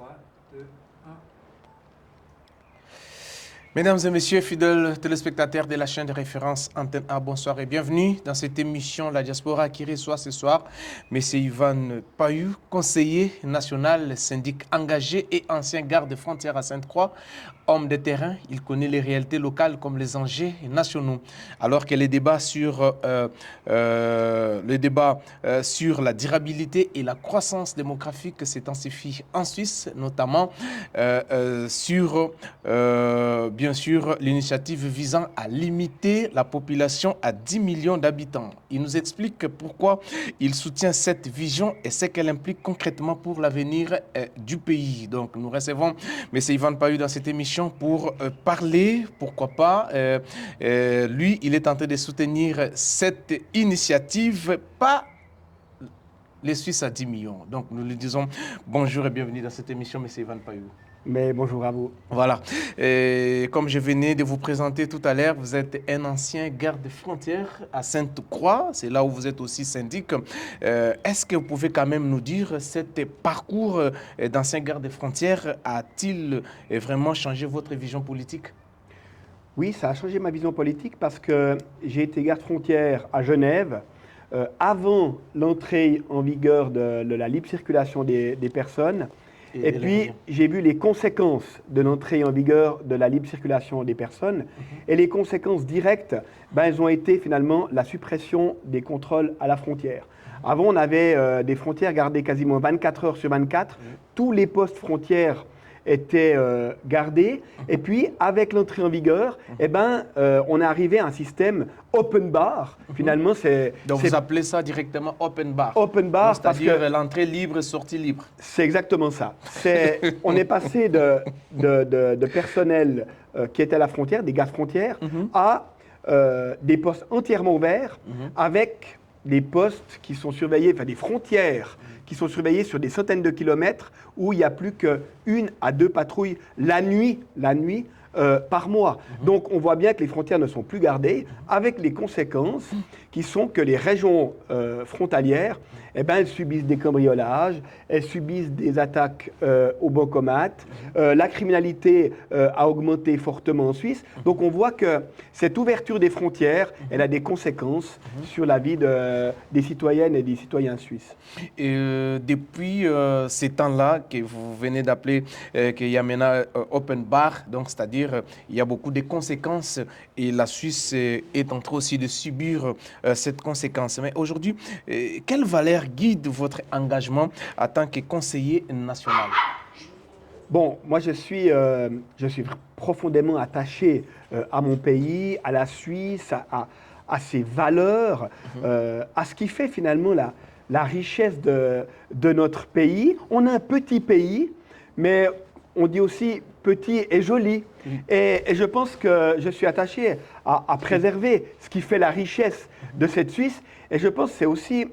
3, 2, 1. Mesdames et messieurs, fidèles téléspectateurs de la chaîne de référence Antenne A, bonsoir et bienvenue dans cette émission La Diaspora qui reçoit ce soir M. Ivan Payou, conseiller national, syndic engagé et ancien garde-frontière à Sainte-Croix. Homme de terrain, il connaît les réalités locales comme les enjeux nationaux. Alors que les débats sur la durabilité et la croissance démographique s'intensifient en Suisse, notamment bien sûr, l'initiative visant à limiter la population à 10 millions d'habitants. Il nous explique pourquoi il soutient cette vision et ce qu'elle implique concrètement pour l'avenir du pays. Donc, nous recevons M. Ivan Payou dans cette émission pour parler, pourquoi pas. Lui, il est en train de soutenir cette initiative, pas les Suisses à 10 millions. Donc, nous lui disons bonjour et bienvenue dans cette émission, M. Ivan Payou. Mais bonjour à vous. Voilà. Et comme je venais de vous présenter tout à l'heure, vous êtes un ancien garde-frontière à Sainte-Croix. C'est là où vous êtes aussi syndic. Est-ce que vous pouvez quand même nous dire, cet parcours d'ancien garde-frontière a-t-il vraiment changé votre vision politique? Oui, ça a changé ma vision politique parce que j'ai été garde-frontière à Genève avant l'entrée en vigueur de la libre circulation des personnes. Et puis, j'ai vu les conséquences de l'entrée en vigueur de la libre circulation des personnes. Et les conséquences directes, elles ont été finalement la suppression des contrôles à la frontière. Avant, on avait des frontières gardées quasiment 24 heures sur 24. Tous les postes frontières étaient gardés. Et puis, avec l'entrée en vigueur, on est arrivé à un système open bar. Finalement, Donc, vous appelez ça directement open bar. Open bar, c'est-à-dire l'entrée libre, sortie libre. C'est exactement ça. On est passé de personnel qui était à la frontière, des gardes-frontières, à des postes entièrement ouverts avec des postes qui sont surveillés, enfin des frontières qui sont surveillées sur des centaines de kilomètres où il n'y a plus qu'une à deux patrouilles la nuit par mois. Donc on voit bien que les frontières ne sont plus gardées, avec les conséquences qui sont que les régions frontalières, elles subissent des cambriolages, elles subissent des attaques au bancomat, la criminalité a augmenté fortement en Suisse. Donc on voit que cette ouverture des frontières, elle a des conséquences sur la vie des citoyennes et des citoyens suisses. Et depuis ces temps-là que vous venez d'appeler, qu'il y a maintenant open bar, donc c'est-à-dire il y a beaucoup de conséquences et la Suisse est en train aussi de subir cette conséquence. Mais aujourd'hui, quelle valeur guide votre engagement en tant que conseiller national? Bon, moi je suis profondément attaché à mon pays, à la Suisse, à ses valeurs, à ce qui fait finalement la richesse de notre pays. On a un petit pays, mais on dit aussi petit et joli. Et je pense que je suis attaché à préserver ce qui fait la richesse de cette Suisse. Et je pense que c'est aussi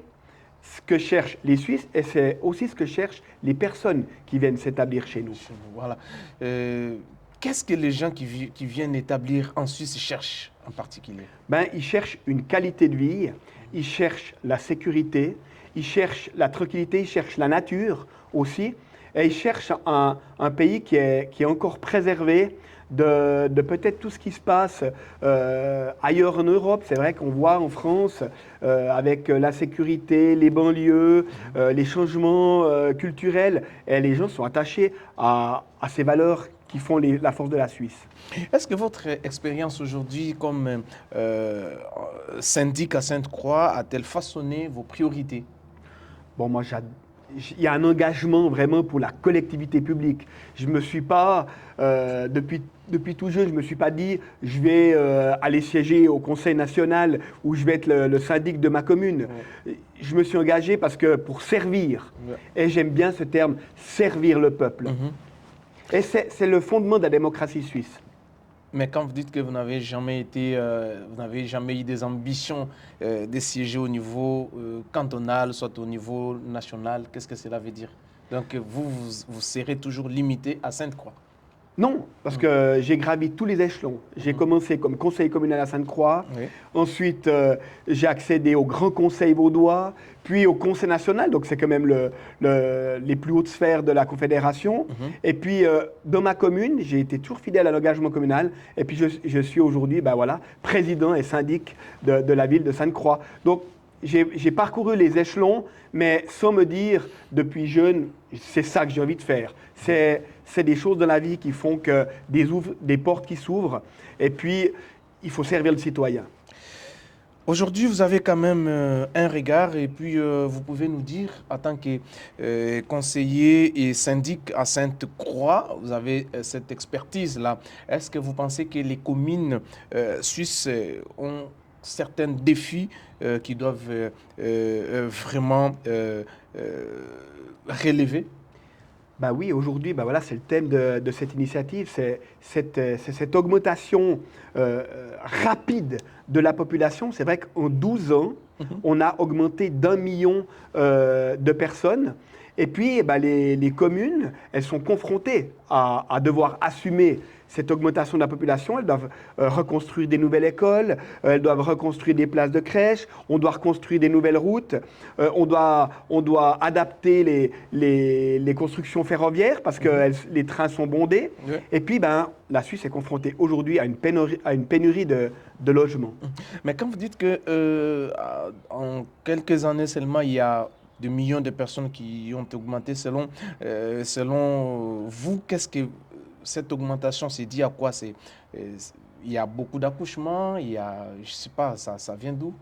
ce que cherchent les Suisses et c'est aussi ce que cherchent les personnes qui viennent s'établir chez nous. Voilà. Qu'est-ce que les gens qui viennent établir en Suisse cherchent en particulier? Ils cherchent une qualité de vie, ils cherchent la sécurité, ils cherchent la tranquillité, ils cherchent la nature aussi. Et ils cherchent un pays qui est encore préservé de peut-être tout ce qui se passe ailleurs en Europe. C'est vrai qu'on voit en France, avec la sécurité, les banlieues, les changements culturels, et les gens sont attachés à ces valeurs qui font la force de la Suisse. Est-ce que votre expérience aujourd'hui comme syndic à Sainte-Croix a-t-elle façonné vos priorités? Bon, moi, il y a un engagement vraiment pour la collectivité publique. Je ne me suis pas, depuis tout jeune, je ne me suis pas dit je vais aller siéger au Conseil national ou je vais être le syndic de ma commune. Je me suis engagé parce que pour servir, et j'aime bien ce terme, servir le peuple. Et c'est le fondement de la démocratie suisse. Mais quand vous dites que vous n'avez jamais eu des ambitions de siéger au niveau cantonal, soit au niveau national, qu'est-ce que cela veut dire? Donc vous serez toujours limité à Sainte-Croix? Non, parce que j'ai gravi tous les échelons. J'ai commencé comme conseiller communal à Sainte-Croix. Oui. Ensuite, j'ai accédé au Grand Conseil vaudois, puis au Conseil national, donc c'est quand même les plus hautes sphères de la Confédération. Et puis, dans ma commune, j'ai été toujours fidèle à l'engagement communal. Et puis, je suis aujourd'hui président et syndic de la ville de Sainte-Croix. Donc, j'ai parcouru les échelons, mais sans me dire, depuis jeune, c'est ça que j'ai envie de faire. C'est des choses dans la vie qui font que des portes qui s'ouvrent. Et puis, il faut servir le citoyen. Aujourd'hui, vous avez quand même un regard et puis vous pouvez nous dire, en tant que conseiller et syndic à Sainte-Croix, vous avez cette expertise-là. Est-ce que vous pensez que les communes suisses ont certains défis qui doivent vraiment relever? Bah oui, aujourd'hui, c'est le thème de cette initiative, c'est cette augmentation rapide de la population. C'est vrai qu'en 12 ans, on a augmenté d'1 million de personnes. Et puis, les communes, elles sont confrontées à devoir assumer cette augmentation de la population. Elles doivent reconstruire des nouvelles écoles, elles doivent reconstruire des places de crèche, on doit reconstruire des nouvelles routes, on doit adapter les constructions ferroviaires parce que les trains sont bondés. Oui. Et puis, la Suisse est confrontée aujourd'hui à une pénurie de logements. Mais quand vous dites que en quelques années seulement, il y a de millions de personnes qui ont augmenté, selon vous, qu'est-ce que cette augmentation s'est dit à quoi? Il y a beaucoup d'accouchements, il y a, je ne sais pas, ça vient d'où?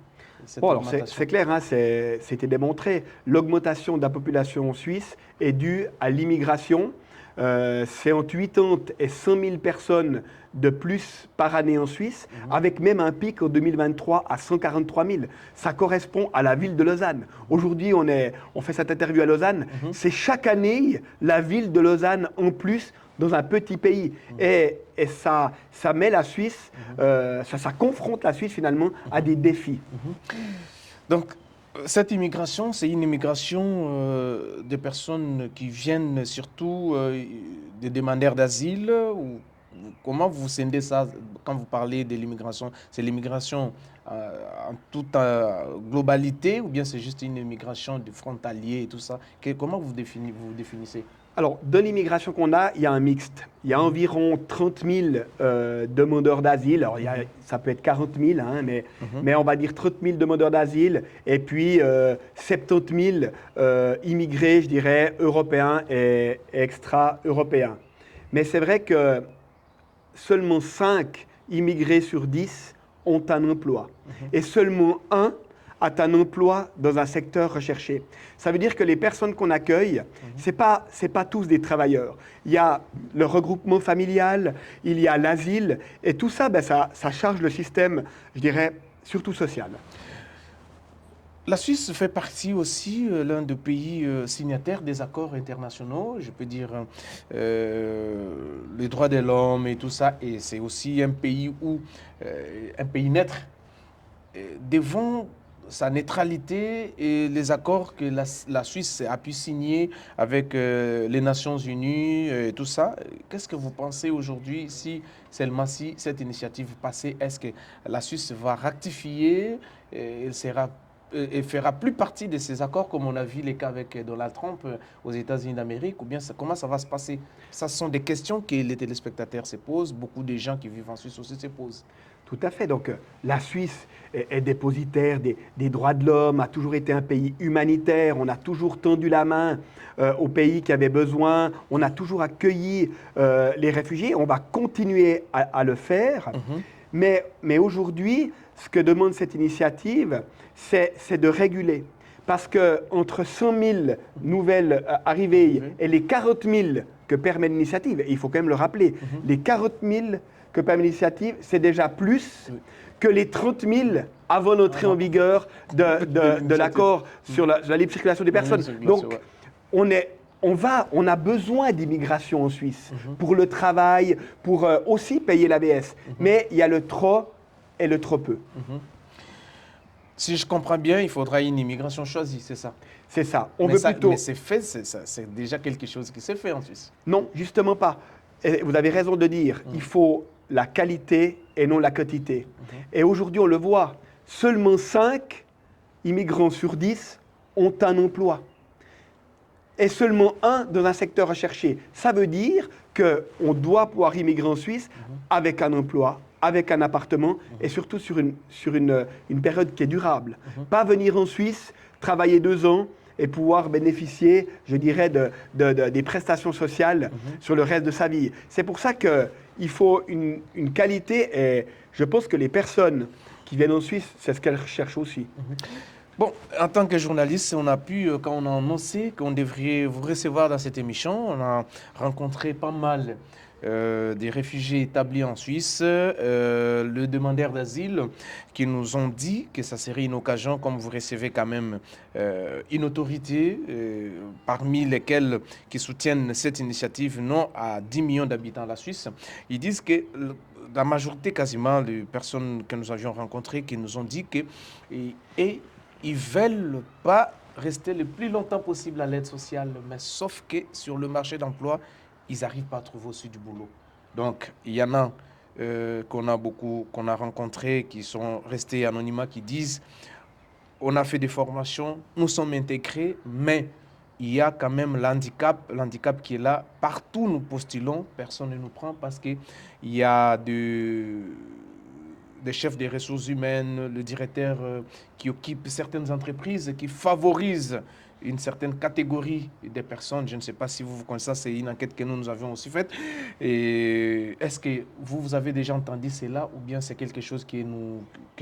C'est clair, hein, c'était démontré. L'augmentation de la population suisse est due à l'immigration. C'est entre 80 et 100 000 personnes de plus par année en Suisse, avec même un pic en 2023 à 143 000. Ça correspond à la ville de Lausanne. Aujourd'hui, on fait cette interview à Lausanne. C'est chaque année la ville de Lausanne en plus dans un petit pays. Et ça met la Suisse, ça confronte la Suisse finalement à des défis. Donc, cette immigration, c'est une immigration de personnes qui viennent surtout des demandeurs d'asile ou comment vous scindez ça quand vous parlez de l'immigration? C'est l'immigration en toute globalité ou bien c'est juste une immigration de frontaliers et tout ça? Comment vous définissez? Alors, de l'immigration qu'on a, il y a un mixte. Il y a environ 30 000 demandeurs d'asile. Alors, ça peut être 40 000, hein, mais on va dire 30 000 demandeurs d'asile. Et puis, 70 000 immigrés, je dirais, européens et extra-européens. Mais c'est vrai que seulement 5 immigrés sur 10 ont un emploi. Et seulement 1 a un emploi dans un secteur recherché. Ça veut dire que les personnes qu'on accueille, c'est pas tous des travailleurs. Il y a le regroupement familial, il y a l'asile, et tout ça, ça charge le système, je dirais, surtout social. La Suisse fait partie aussi l'un des pays signataires des accords internationaux, je peux dire les droits de l'homme et tout ça, et c'est aussi un pays neutre. Devant sa neutralité et les accords que la Suisse a pu signer avec les Nations Unies et tout ça. Qu'est-ce que vous pensez aujourd'hui si seulement si cette initiative passée, est-ce que la Suisse va rectifier et fera plus partie de ces accords comme on a vu les cas avec Donald Trump aux États-Unis d'Amérique ou bien comment ça va se passer? Ça sont des questions que les téléspectateurs se posent, beaucoup de gens qui vivent en Suisse aussi se posent. Tout à fait. Donc, la Suisse est dépositaire des droits de l'homme, a toujours été un pays humanitaire. On a toujours tendu la main aux pays qui avaient besoin. On a toujours accueilli les réfugiés. On va continuer à le faire. Mais aujourd'hui, ce que demande cette initiative, c'est de réguler. Parce qu'entre 100 000 nouvelles arrivées et les 40 000 que permet l'initiative, et il faut quand même le rappeler, les 40 000 que permet l'initiative, c'est déjà plus que les 30 000 avant l'entrée en vigueur de l'accord sur la libre circulation des personnes. Donc, on a besoin d'immigration en Suisse pour le travail, pour aussi payer l'ABS. Mais il y a le trop et le trop peu. Si je comprends bien, il faudra une immigration choisie, c'est ça? C'est ça. Mais c'est fait, c'est déjà quelque chose qui s'est fait en Suisse. Non, justement pas. et vous avez raison de dire, il faut la qualité et non la quantité. Et aujourd'hui, on le voit, seulement 5 immigrants sur 10 ont un emploi. Et seulement un dans un secteur recherché. Ça veut dire qu'on doit pouvoir immigrer en Suisse avec un emploi, avec un appartement et surtout sur une période qui est durable. Pas venir en Suisse, travailler 2 ans et pouvoir bénéficier, je dirais, des prestations sociales sur le reste de sa vie. C'est pour ça qu'il faut une qualité et je pense que les personnes qui viennent en Suisse, c'est ce qu'elles recherchent aussi. Bon, en tant que journaliste, on a pu, quand on a annoncé qu'on devrait vous recevoir dans cette émission, on a rencontré pas mal des réfugiés établis en Suisse, le demandeur d'asile, qui nous ont dit que ça serait une occasion, comme vous recevez quand même une autorité, parmi lesquelles qui soutiennent cette initiative, non à 10 millions d'habitants la Suisse. Ils disent que la majorité quasiment des personnes que nous avions rencontrées, qui nous ont dit que ils ne veulent pas rester le plus longtemps possible à l'aide sociale, mais sauf que sur le marché d'emploi, ils n'arrivent pas à trouver aussi du boulot. Donc, il y en a qu'on a rencontrés, qui sont restés anonymes, qui disent on a fait des formations, nous sommes intégrés, mais il y a quand même l'handicap qui est là. Partout nous postulons, personne ne nous prend parce qu'il y a des chefs des ressources humaines, le directeur qui occupe certaines entreprises, qui favorise une certaine catégorie de personnes. Je ne sais pas si vous connaissez ça, c'est une enquête que nous avions aussi faite. Et est-ce que vous avez déjà entendu cela ou bien c'est quelque chose que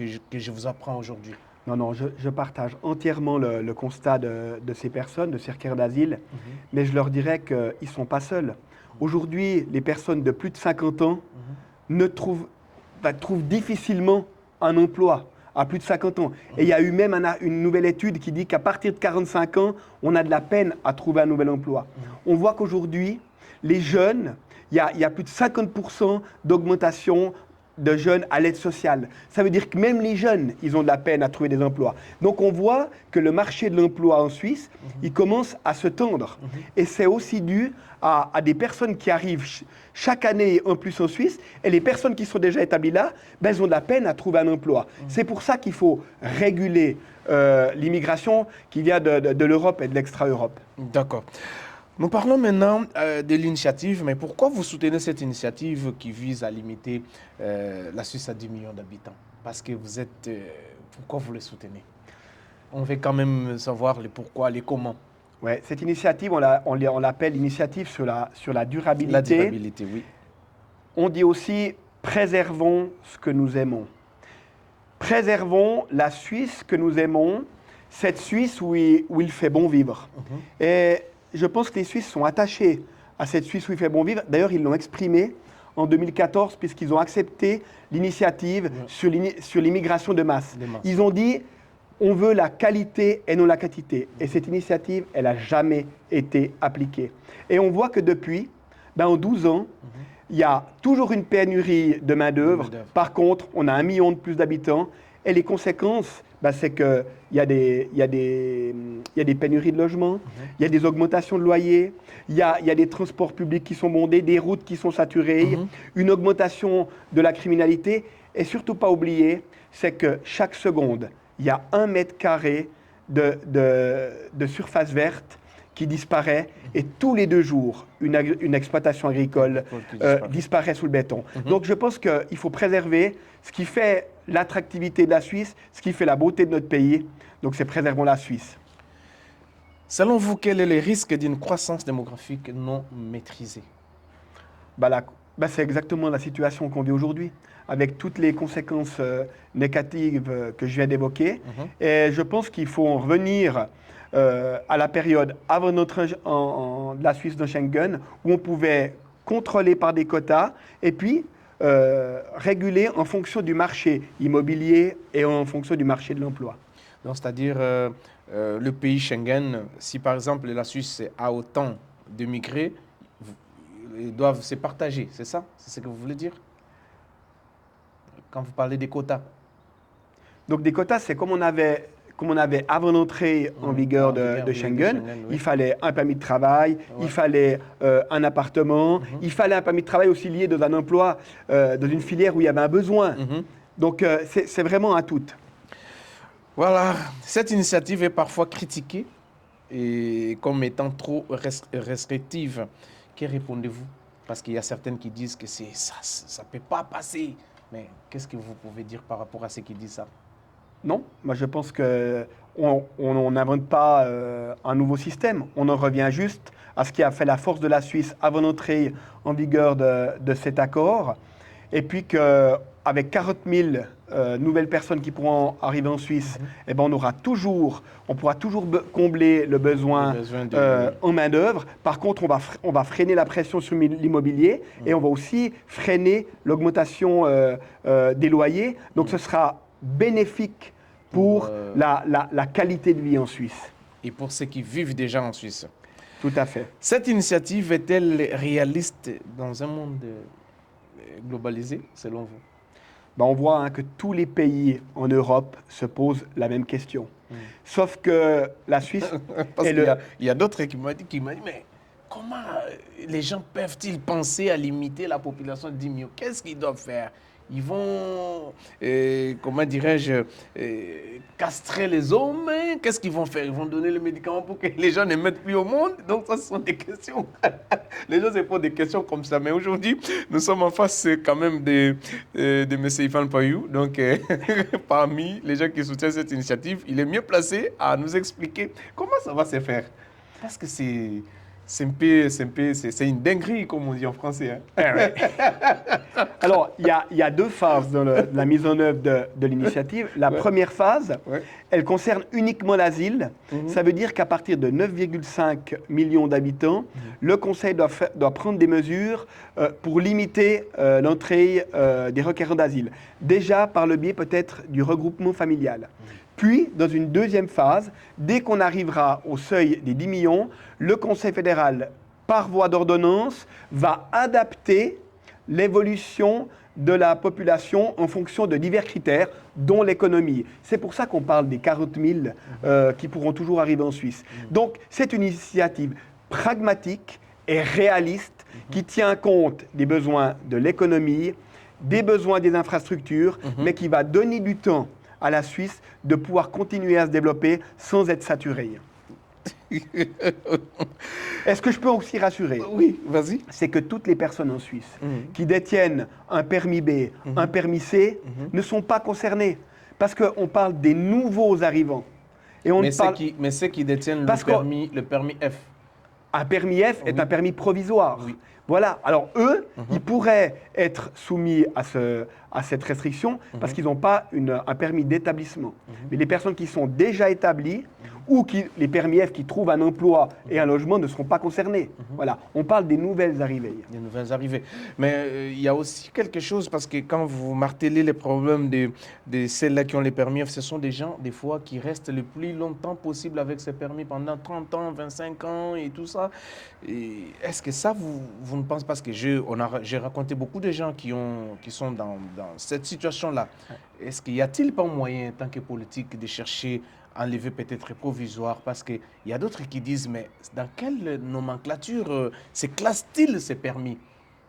je vous apprends aujourd'hui? Non, je partage entièrement le constat de ces personnes, de ces requérants d'asile, mais je leur dirais qu'ils ne sont pas seuls. Aujourd'hui, les personnes de plus de 50 ans trouvent difficilement un emploi à plus de 50 ans. Et il y a eu même une nouvelle étude qui dit qu'à partir de 45 ans, on a de la peine à trouver un nouvel emploi. On voit qu'aujourd'hui, les jeunes, il y a plus de 50% d'augmentation de jeunes à l'aide sociale. Ça veut dire que même les jeunes, ils ont de la peine à trouver des emplois. Donc on voit que le marché de l'emploi en Suisse, il commence à se tendre. Et c'est aussi dû à des personnes qui arrivent chaque année en plus en Suisse, et les personnes qui sont déjà établies là, elles ont de la peine à trouver un emploi. C'est pour ça qu'il faut réguler l'immigration qui vient de l'Europe et de l'extra-Europe. D'accord. Nous parlons maintenant de l'initiative, mais pourquoi vous soutenez cette initiative qui vise à limiter la Suisse à 10 millions d'habitants? Parce que vous êtes... pourquoi vous le soutenez? On veut quand même savoir les pourquoi, les comment. Ouais, cette initiative, on l'appelle l'initiative sur la durabilité. La durabilité, oui. On dit aussi préservons ce que nous aimons. Préservons la Suisse que nous aimons, cette Suisse où il fait bon vivre. Et je pense que les Suisses sont attachés à cette Suisse où il fait bon vivre. D'ailleurs, ils l'ont exprimé en 2014 puisqu'ils ont accepté l'initiative sur l'immigration de masse. Ils ont dit on veut la qualité et non la quantité. Et cette initiative, elle n'a jamais été appliquée. Et on voit que depuis, en 12 ans, il y a toujours une pénurie de main-d'œuvre. Par contre, on a 1 million de plus d'habitants. Et les conséquences, c'est qu'il y a des pénuries de logements, il y a des augmentations de loyers, il y a des transports publics qui sont bondés, des routes qui sont saturées, une augmentation de la criminalité. Et surtout pas oublier, c'est que chaque seconde, il y a 1 mètre carré de surface verte qui disparaît et tous les 2 jours, une exploitation agricole disparaît sous le béton. Donc je pense qu'il faut préserver ce qui fait l'attractivité de la Suisse, ce qui fait la beauté de notre pays. Donc c'est préservons la Suisse. Selon vous, quel est le risque d'une croissance démographique non maîtrisée? C'est exactement la situation qu'on vit aujourd'hui, avec toutes les conséquences négatives que je viens d'évoquer. Et je pense qu'il faut en revenir à la période avant notre de la Suisse de Schengen, où on pouvait contrôler par des quotas et puis réguler en fonction du marché immobilier et en fonction du marché de l'emploi. Donc, c'est-à-dire le pays Schengen, si par exemple la Suisse a autant de migrés, ils doivent se partager, c'est ça? C'est ce que vous voulez dire? Quand vous parlez des quotas. Donc des quotas, c'est comme comme on avait avant l'entrée en vigueur de Schengen. Il fallait un permis de travail, il fallait un appartement, il fallait un permis de travail aussi lié dans un emploi, dans une filière où il y avait un besoin. Donc, c'est vraiment un tout. Voilà, cette initiative est parfois critiquée et comme étant trop restrictive. Que répondez-vous? Parce qu'il y a certaines qui disent que ça ne peut pas passer. Mais qu'est-ce que vous pouvez dire par rapport à ceux qui disent ça? Non, moi je pense qu'on n'invente pas un nouveau système. On en revient juste à ce qui a fait la force de la Suisse avant l'entrée en vigueur de cet accord. Et puis qu'avec 40 000 nouvelles personnes qui pourront arriver en Suisse, eh ben on pourra toujours combler le besoin en main-d'œuvre. Par contre, on va freiner la pression sur l'immobilier et on va aussi freiner l'augmentation des loyers. Donc ce sera bénéfique pour la qualité de vie en Suisse. Et pour ceux qui vivent déjà en Suisse. Tout à fait. Cette initiative est-elle réaliste dans un monde globalisé, selon vous? Ben, on voit que tous les pays en Europe se posent la même question. Sauf que la Suisse... Parce qu'il y a d'autres qui m'ont dit, mais comment les gens peuvent-ils penser à limiter la population de 10 millions? Qu'est-ce qu'ils doivent faire? Ils vont, comment dirais-je, castrer les hommes. Qu'est-ce qu'ils vont faire? Ils vont donner le médicament pour que les gens ne mettent plus au monde. Donc ça, ce sont des questions. Les gens se posent des questions comme ça. Mais aujourd'hui, nous sommes en face quand même de M. Ifan Payou. Donc, parmi les gens qui soutiennent cette initiative, il est mieux placé à nous expliquer comment ça va se faire. Parce que c'est une dinguerie, comme on dit en français. Hein. Alors, il y a deux phases dans la mise en œuvre de l'initiative. La première phase, elle concerne uniquement l'asile. Ça veut dire qu'à partir de 9,5 millions d'habitants, le Conseil doit prendre des mesures pour limiter l'entrée des requérants d'asile. Déjà par le biais peut-être du regroupement familial. Puis, dans une deuxième phase, dès qu'on arrivera au seuil des 10 millions, le Conseil fédéral, par voie d'ordonnance, va adapter l'évolution de la population en fonction de divers critères, dont l'économie. C'est pour ça qu'on parle des 40 000 qui pourront toujours arriver en Suisse. Donc, c'est une initiative pragmatique et réaliste qui tient compte des besoins de l'économie, des besoins des infrastructures, mais qui va donner du temps à la Suisse de pouvoir continuer à se développer sans être saturée. Est-ce que je peux aussi rassurer? Oui, vas-y. C'est que toutes les personnes en Suisse qui détiennent un permis B, un permis C, ne sont pas concernées. Parce qu'on parle des nouveaux arrivants. Et mais ceux qui détiennent le permis F. Un permis F est un permis provisoire. Oui. Voilà. Alors eux, ils pourraient être soumis à cette restriction parce qu'ils n'ont pas un permis d'établissement. Mais les personnes qui sont déjà établies ou les permis F qui trouvent un emploi et un logement ne seront pas concernés. Voilà. On parle des nouvelles arrivées. Des nouvelles arrivées. Mais il y a aussi quelque chose parce que quand vous martelez les problèmes de celles-là qui ont les permis F, ce sont des gens, des fois, qui restent le plus longtemps possible avec ces permis pendant 30 ans, 25 ans et tout ça. Est-ce que ça, vous ne pensez pas? Parce que j'ai raconté beaucoup de gens qui sont dans cette situation-là. Est-ce qu'il y a-t-il pas moyen, en tant que politique, de chercher à enlever peut-être provisoire? Parce qu'il y a d'autres qui disent, mais dans quelle nomenclature se classe-t-il ces permis?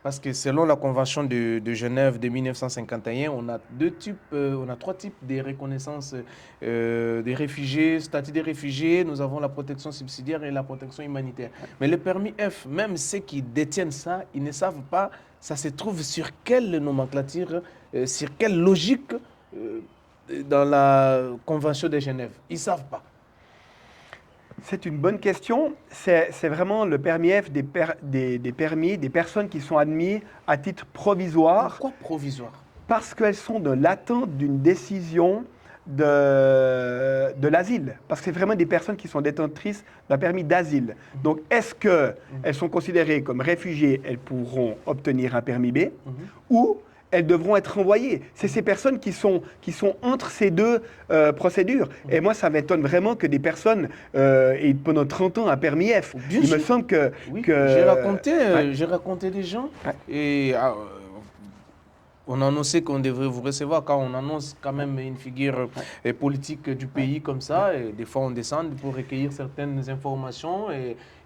Parce que selon la Convention de Genève de 1951, on a trois types de reconnaissance des réfugiés, statut des réfugiés. Nous avons la protection subsidiaire et la protection humanitaire. Mais le permis F, même ceux qui détiennent ça, ils ne savent pas, ça se trouve sur quelle nomenclature, sur quelle logique dans la Convention de Genève. Ils ne savent pas. C'est une bonne question. C'est vraiment le permis F des permis des personnes qui sont admises à titre provisoire. Pourquoi provisoire? Parce qu'elles sont dans l'attente d'une décision de l'asile. Parce que c'est vraiment des personnes qui sont détentrices d'un permis d'asile. Donc, est-ce qu'elles sont considérées comme réfugiées, elles pourront obtenir un permis B, ou elles devront être renvoyées. C'est ces personnes qui sont entre ces deux procédures. Et moi, ça m'étonne vraiment que des personnes aient pendant 30 ans un permis F. Il me semble que... Oui, j'ai raconté des gens et On annonçait qu'on devrait vous recevoir quand on annonce quand même une figure politique du pays comme ça. Et des fois, on descend pour recueillir certaines informations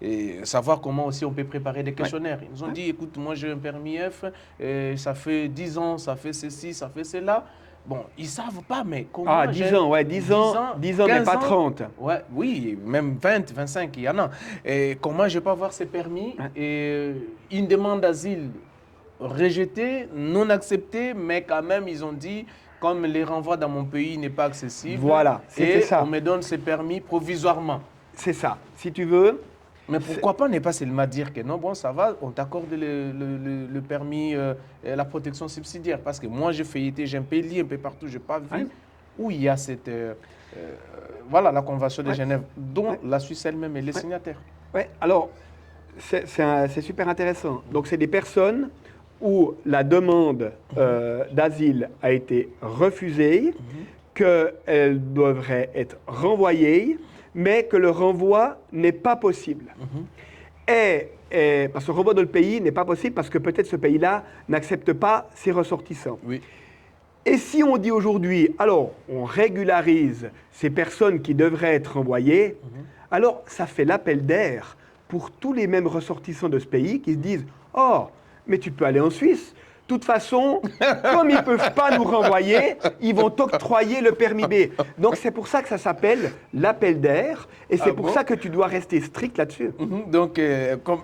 et savoir comment aussi on peut préparer des questionnaires. Ils nous ont dit, écoute, moi j'ai un permis F, et ça fait 10 ans, ça fait ceci, ça fait cela. Bon, ils ne savent pas, mais comment... Ah, 10 ans, ouais, 10 ans, 10 ans, mais pas 30. Ouais, oui, même 20, 25, il y en a. Et comment je peux avoir ces permis et une demande d'asile rejetée, non acceptée, mais quand même, ils ont dit, comme les renvois dans mon pays n'est pas accessible, voilà, c'était ça. On me donne ces permis provisoirement. C'est ça. Si tu veux... Mais pourquoi pas ne pas seulement dire que non, bon, ça va, on t'accorde le permis, la protection subsidiaire. Parce que moi, j'ai feuilleté, j'ai un peu lu un peu partout, je n'ai pas vu où il y a cette... voilà, la Convention de Genève, dont la Suisse elle-même est le signataire. Oui, alors, c'est super intéressant. Donc, c'est des personnes où la demande d'asile a été refusée, qu'elles devraient être renvoyées, mais que le renvoi n'est pas possible. Parce que le renvoi dans le pays n'est pas possible parce que peut-être ce pays-là n'accepte pas ses ressortissants. Oui. Et si on dit aujourd'hui, alors on régularise ces personnes qui devraient être renvoyées, alors ça fait l'appel d'air pour tous les mêmes ressortissants de ce pays qui se disent « Oh, mais tu peux aller en Suisse. De toute façon, comme ils ne peuvent pas nous renvoyer, ils vont t'octroyer le permis B. » Donc c'est pour ça que ça s'appelle l'appel d'air et c'est pour ça que tu dois rester strict là-dessus. Donc, comme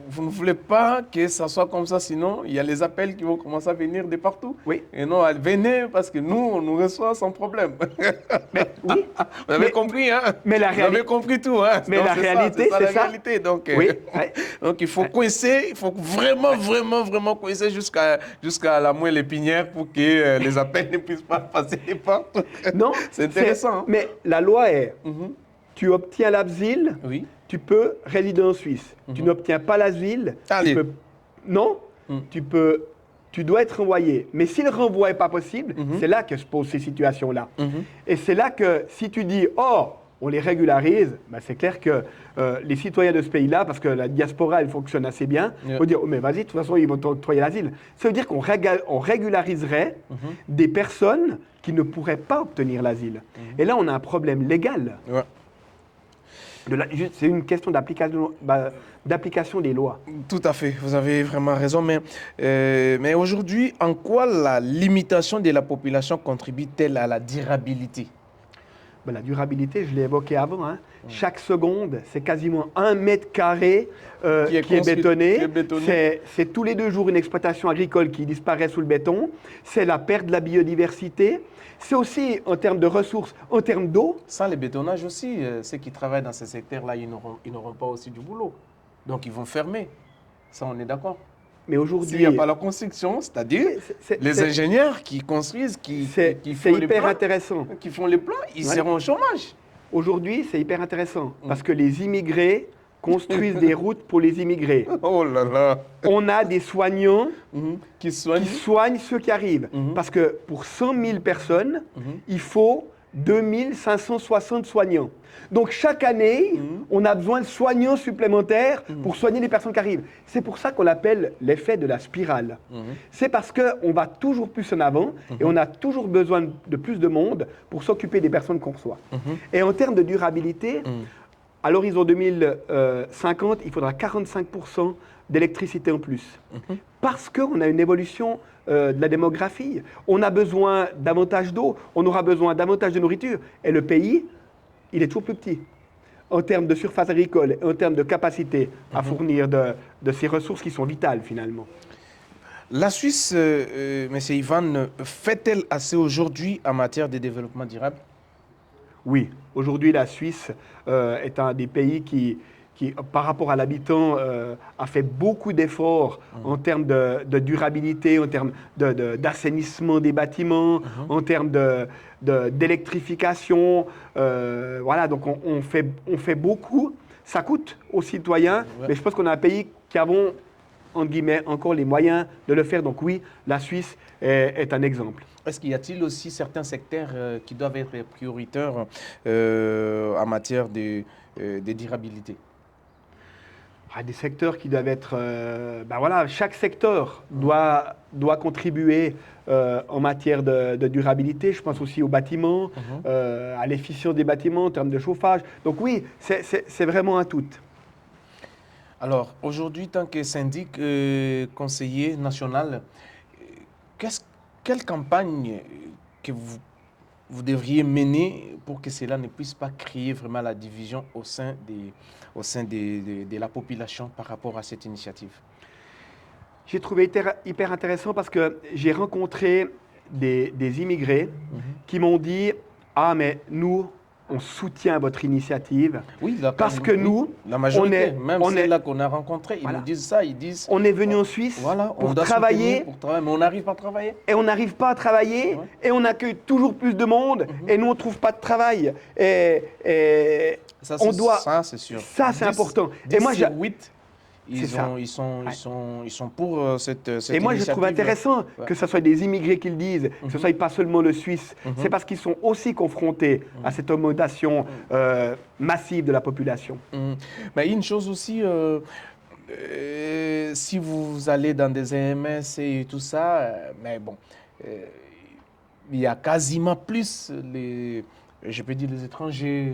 vous ne voulez pas que ça soit comme ça, sinon il y a les appels qui vont commencer à venir de partout. Oui. Et non, venez parce que nous, on nous reçoit sans problème. Mais, oui. Vous avez compris, hein? Mais la Vous avez compris tout, hein? Mais donc, la réalité, c'est ça. Réalité. Donc, oui. Donc il faut coincer, il faut vraiment coincer jusqu'à la moelle épinière pour que les appels ne puissent pas passer partout. Non, c'est intéressant. Hein? Mais la loi est, tu obtiens l'asile, oui. Tu peux résider en Suisse. Tu n'obtiens pas l'asile, tu dois être renvoyé. Mais si le renvoi n'est pas possible, c'est là que se posent ces situations-là. Et c'est là que si tu dis, oh, on les régularise, ben c'est clair que les citoyens de ce pays-là, parce que la diaspora, elle fonctionne assez bien, vont dire, oh, mais vas-y, de toute façon, ils vont t'octroyer l'asile. Ça veut dire qu'on régulariserait des personnes qui ne pourraient pas obtenir l'asile. Et là, on a un problème légal. Ouais. C'est une question d'application des lois. Tout à fait, vous avez vraiment raison. Mais aujourd'hui, en quoi la limitation de la population contribue-t-elle à la durabilité? La durabilité, je l'ai évoqué avant. Hein. Chaque seconde, c'est quasiment 1 mètre carré qui est bétonné. C'est tous les 2 jours une exploitation agricole qui disparaît sous le béton. C'est la perte de la biodiversité. C'est aussi en termes de ressources, en termes d'eau. Sans le bétonnage aussi, ceux qui travaillent dans ces secteurs-là, ils n'auront pas aussi du boulot. Donc ils vont fermer. Ça, on est d'accord. Mais aujourd'hui, s'il n'y a pas la construction, c'est-à-dire les ingénieurs qui construisent, qui font les plans, intéressant. Qui font les plans, ils seront au chômage. Aujourd'hui, c'est hyper intéressant parce que les immigrés construisent des routes pour les immigrés. Oh là là. On a des soignants qui soignent ceux qui arrivent. Parce que pour 100 000 personnes, il faut 2560 soignants. Donc chaque année, on a besoin de soignants supplémentaires pour soigner les personnes qui arrivent. C'est pour ça qu'on l'appelle l'effet de la spirale. C'est parce qu'on va toujours plus en avant et on a toujours besoin de plus de monde pour s'occuper des personnes qu'on reçoit. Et en termes de durabilité, à l'horizon 2050, il faudra 45% d'électricité en plus. Parce qu'on a une évolution de la démographie. On a besoin davantage d'eau, on aura besoin davantage de nourriture. Et le pays, il est toujours plus petit en termes de surface agricole, en termes de capacité à fournir de ces ressources qui sont vitales finalement. La Suisse, M. Ivan, fait-elle assez aujourd'hui en matière de développement durable? Oui, aujourd'hui la Suisse est un des pays qui par rapport à l'habitant, a fait beaucoup d'efforts en termes de durabilité, en termes d'assainissement des bâtiments, en termes d'électrification. Voilà, donc on fait beaucoup. Ça coûte aux citoyens, mais je pense qu'on a un pays qui avons, entre guillemets, encore les moyens de le faire. Donc oui, la Suisse est un exemple. Est-ce qu'il y a-t-il aussi certains secteurs qui doivent être prioritaires en matière de durabilité? Des secteurs qui doivent être... voilà, chaque secteur doit contribuer en matière de durabilité. Je pense aussi aux bâtiments, à l'efficience des bâtiments en termes de chauffage. Donc oui, c'est vraiment un tout. Alors, aujourd'hui, tant que syndic conseiller national, quelle campagne que vous devriez mener pour que cela ne puisse pas créer vraiment la division au sein de la population par rapport à cette initiative? J'ai trouvé hyper intéressant parce que j'ai rencontré des immigrés qui m'ont dit « Ah, mais nous, on soutient votre initiative. Oui, parce que nous, la majorité, même ceux-là qu'on a rencontrés, ils nous disent ça, ils disent... On est venu en Suisse pour travailler, mais on n'arrive pas à travailler. Et on n'arrive pas à travailler, et on accueille toujours plus de monde, et nous, on ne trouve pas de travail. Et ça, c'est sûr. Ça, c'est important. 10 sur 8, ils sont pour cette initiative. Et moi, je trouve intéressant que ce soit des immigrés qui le disent, que ce soit pas seulement le Suisse. C'est parce qu'ils sont aussi confrontés à cette augmentation massive de la population. Mais une chose aussi, si vous allez dans des EMS et tout ça, mais bon, il y a quasiment plus je peux dire les étrangers,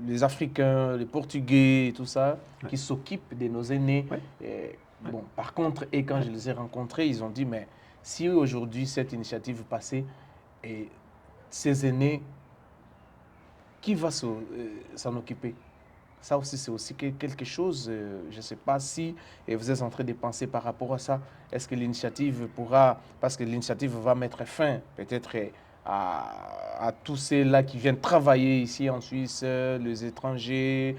les Africains, les Portugais et tout ça, qui s'occupent de nos aînés. Bon, par contre, et quand je les ai rencontrés, ils ont dit, mais si aujourd'hui cette initiative passait, et ces aînés, qui va s'en occuper? Ça aussi, c'est aussi quelque chose, je ne sais pas si vous êtes en train de penser par rapport à ça. Est-ce que l'initiative pourra, parce que l'initiative va mettre fin peut-être à tous ceux-là qui viennent travailler ici en Suisse, les étrangers,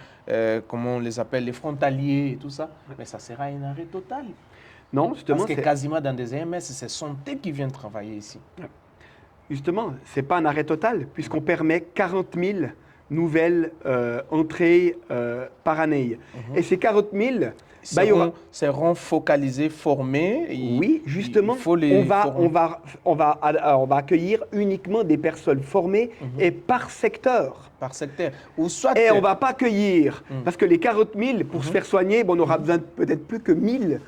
comment on les appelle, les frontaliers et tout ça, mais ça sera un arrêt total. Non, justement. Parce que quasiment dans des EMS, ce sont eux qui viennent travailler ici. Justement, ce n'est pas un arrêt total, puisqu'on permet 40 000 nouvelles entrées par année. Et ces 40 000... seront focalisés, formés. Oui, justement, on va accueillir uniquement des personnes formées et par secteur. Par secteur. Ou soit et on ne va pas accueillir, parce que les 40 000, pour se faire soigner, on aura besoin de peut-être plus que 1000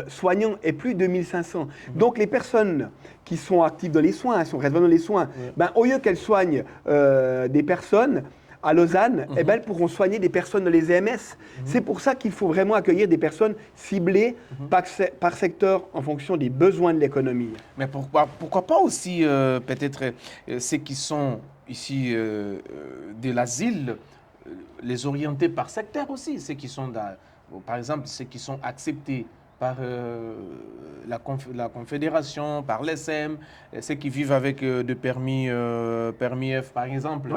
soignants et plus de 1500. Donc les personnes qui sont actives dans les soins, sont réservées dans les soins, au lieu qu'elles soignent des personnes, à Lausanne, elles pourront soigner des personnes dans les EMS. C'est pour ça qu'il faut vraiment accueillir des personnes ciblées par secteur en fonction des besoins de l'économie. Mais pourquoi pas aussi peut-être ceux qui sont ici de l'asile, les orienter par secteur aussi, ceux qui sont par exemple, ceux qui sont acceptés par la Confédération, par l'ESM, ceux qui vivent avec des permis F par exemple.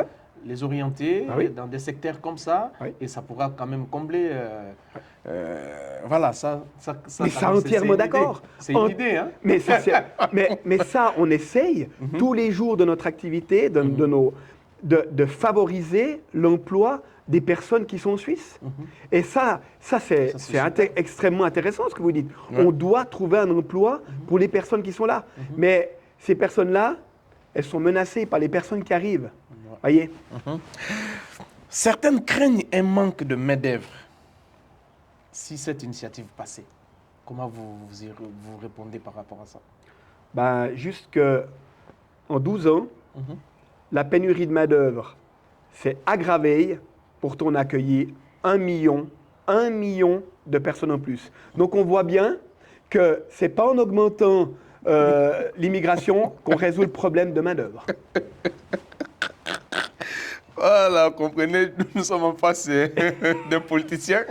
Les orienter dans des secteurs comme ça, et ça pourra quand même combler. Voilà, ça mais ça, entièrement d'accord. C'est une idée, hein? Mais ça, on essaye tous les jours de notre activité, de favoriser l'emploi des personnes qui sont en Suisse. Et ça c'est extrêmement intéressant ce que vous dites. On doit trouver un emploi pour les personnes qui sont là. Mais ces personnes-là, elles sont menacées par les personnes qui arrivent. Voyez. Certaines craignent un manque de main-d'œuvre. Si cette initiative passait, comment vous répondez par rapport à ça? Jusqu'en 12 ans, la pénurie de main-d'œuvre s'est aggravée. Pourtant, on a accueilli 1 million de personnes en plus. Donc, on voit bien que ce n'est pas en augmentant l'immigration qu'on résout le problème de main-d'œuvre. Voilà, comprenez, nous sommes en face d'un politicien.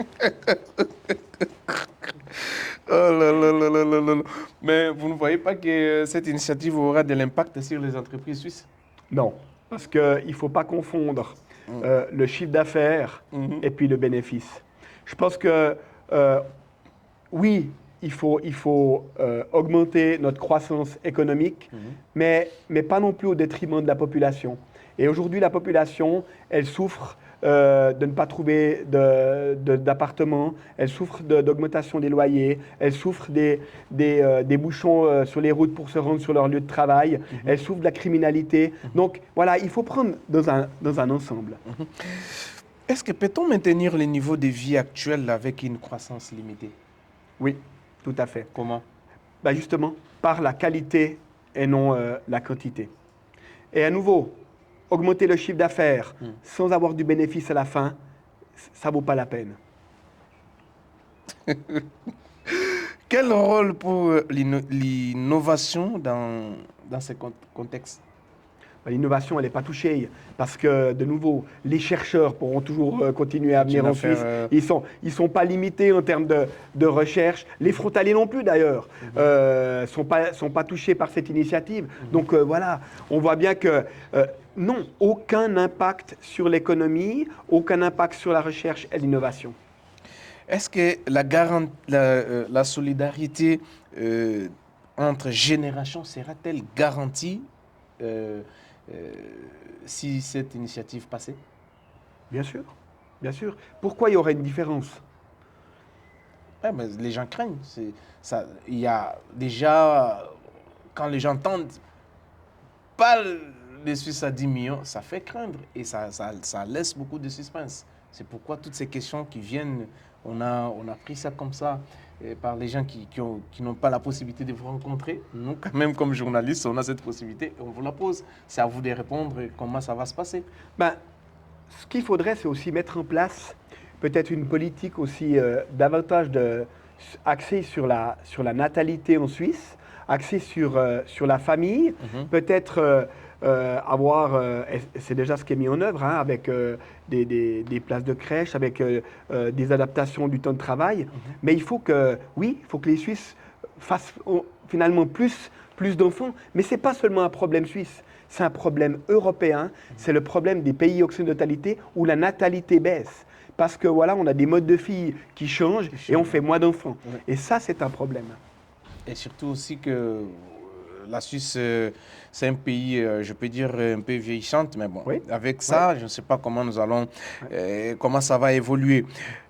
Oh là là là là là là. Mais vous ne voyez pas que cette initiative aura de l'impact sur les entreprises suisses? Non, parce qu'il ne faut pas confondre le chiffre d'affaires et puis le bénéfice. Je pense que, oui, il faut augmenter notre croissance économique, mais pas non plus au détriment de la population. Et aujourd'hui, la population, elle souffre de ne pas trouver d'appartement, elle souffre d'augmentation des loyers, elle souffre des bouchons sur les routes pour se rendre sur leur lieu de travail, elle souffre de la criminalité. Donc voilà, il faut prendre dans un ensemble. Est-ce que peut-on maintenir le niveau de vie actuel avec une croissance limitée? Oui, tout à fait. Comment? Ben justement, par la qualité et non la quantité. Et à nouveau, augmenter le chiffre d'affaires sans avoir du bénéfice à la fin, ça ne vaut pas la peine. Quel rôle pour l'innovation dans ce contexte? L'innovation, elle n'est pas touchée parce que, de nouveau, les chercheurs pourront toujours continuer à venir en Suisse. Ils sont pas limités en termes de recherche. Les frontaliers non plus, d'ailleurs, sont pas touchés par cette initiative. Donc, voilà, on voit bien que non, aucun impact sur l'économie, aucun impact sur la recherche et l'innovation. Est-ce que la solidarité entre générations sera-t-elle garantie si cette initiative passait? Bien sûr, bien sûr. Pourquoi il y aurait une différence? Ouais, mais les gens craignent. Il y a déjà, quand les gens entendent pas les Suisses à 10 millions, ça fait craindre et ça laisse beaucoup de suspense. C'est pourquoi toutes ces questions qui viennent, on a pris ça comme ça par les gens qui n'ont pas la possibilité de vous rencontrer. Nous, quand même, comme journalistes, on a cette possibilité et on vous la pose. C'est à vous de répondre comment ça va se passer. Ben, ce qu'il faudrait, c'est aussi mettre en place peut-être une politique aussi davantage axée sur la natalité en Suisse, axée sur la famille, peut-être avoir, et c'est déjà ce qui est mis en œuvre, avec des places de crèche, avec des adaptations du temps de travail. Mais il faut que les Suisses fassent finalement plus d'enfants. Mais ce n'est pas seulement un problème suisse, c'est un problème européen, c'est le problème des pays occidentalité où la natalité baisse. Parce que voilà, on a des modes de vie qui changent et on fait moins d'enfants. Ouais. Et ça, c'est un problème. Et surtout aussi que la Suisse, c'est un pays, je peux dire, un peu vieillissante, mais bon, avec ça, je ne sais pas comment nous allons, comment ça va évoluer.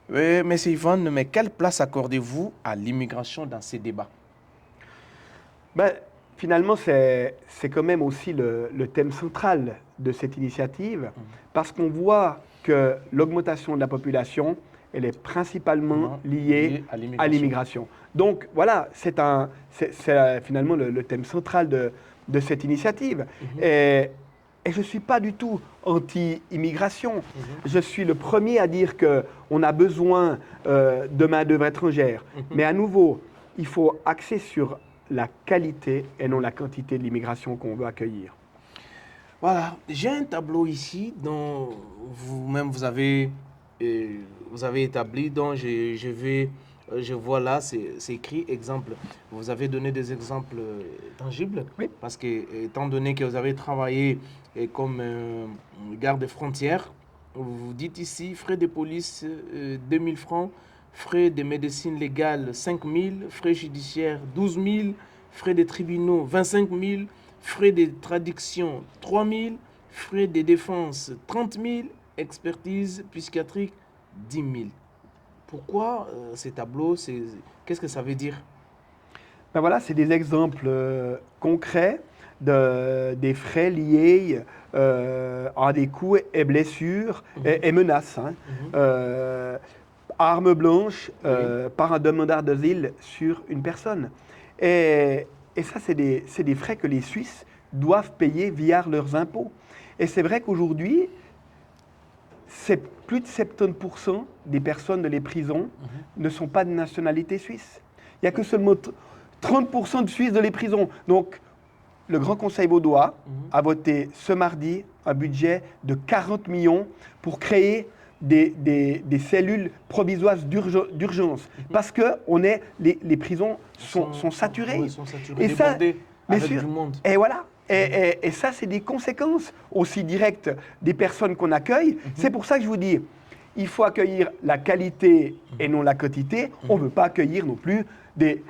Monsieur Yvonne, mais quelle place accordez-vous à l'immigration dans ces débats? Ben, finalement, c'est quand même aussi le thème central de cette initiative, parce qu'on voit que l'augmentation de la population, elle est principalement liée à l'immigration. Donc voilà, c'est finalement le thème central de cette initiative. Et je ne suis pas du tout anti-immigration. Je suis le premier à dire qu'on a besoin de main-d'œuvre étrangère. Mais à nouveau, il faut axer sur la qualité et non la quantité de l'immigration qu'on veut accueillir. Voilà, j'ai un tableau ici dont vous-même vous avez établi, dont je vois là, c'est écrit exemple. Vous avez donné des exemples tangibles, parce que étant donné que vous avez travaillé comme garde frontière, vous dites ici frais de police 2000 francs, frais de médecine légale 5 000, frais judiciaires 12 000, frais de tribunaux 25 000, frais de traduction 3 000, frais de défense 30 000, expertise psychiatrique 10 000. Pourquoi ces tableaux? Qu'est-ce que ça veut dire? Ben voilà, c'est des exemples concrets des frais liés à des coups et blessures et menaces. Arme blanche par un demandeur d'asile sur une personne. Et ça, c'est des frais que les Suisses doivent payer via leurs impôts. Et c'est vrai qu'aujourd'hui, c'est plus de 70% des personnes de les prisons ne sont pas de nationalité suisse. Il n'y a que seulement 30% de Suisses de les prisons. Donc, le Grand Conseil vaudois a voté ce mardi un budget de 40 millions pour créer des cellules provisoires d'urgence. Parce que les prisons sont saturées. Ils sont saturés, et débordés, avec du monde. Et voilà. Et ça, c'est des conséquences aussi directes des personnes qu'on accueille. C'est pour ça que je vous dis, il faut accueillir la qualité et non la quantité. On ne veut pas accueillir non plus des